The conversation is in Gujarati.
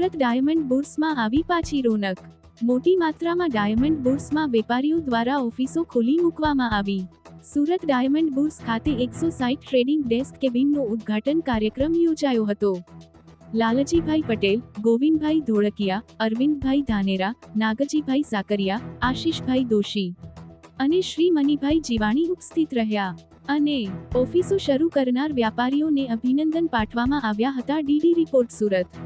સુરત ડાયમંડ બુર્સમાં આવી પાછી રોનક। મોટી માત્રામાં ડાયમંડ બુર્સમાં વેપારીઓ દ્વારા ઓફિસો ખોલી મૂકવામાં આવી। સુરત ડાયમંડ બુર્સ ખાતે 160 ટ્રેડિંગ ડેસ્ક કેબિનનો ઉદ્ઘાટન કાર્યક્રમ યોજાયો હતો। લાલજીભાઈ પટેલ, ગોવિંદભાઈ ધોળકિયા, અરવિંદભાઈ ધાનેરા, નાગજીભાઈ સાકરિયા, આશીષભાઈ દોશી અને શ્રી મનીભાઈ જીવાણી ઉપસ્થિત રહ્યા અને ઓફિસો શરૂ કરનાર વ્યાપારીઓને અભિનંદન પાઠવવામાં આવ્યા હતા। DD report Surat.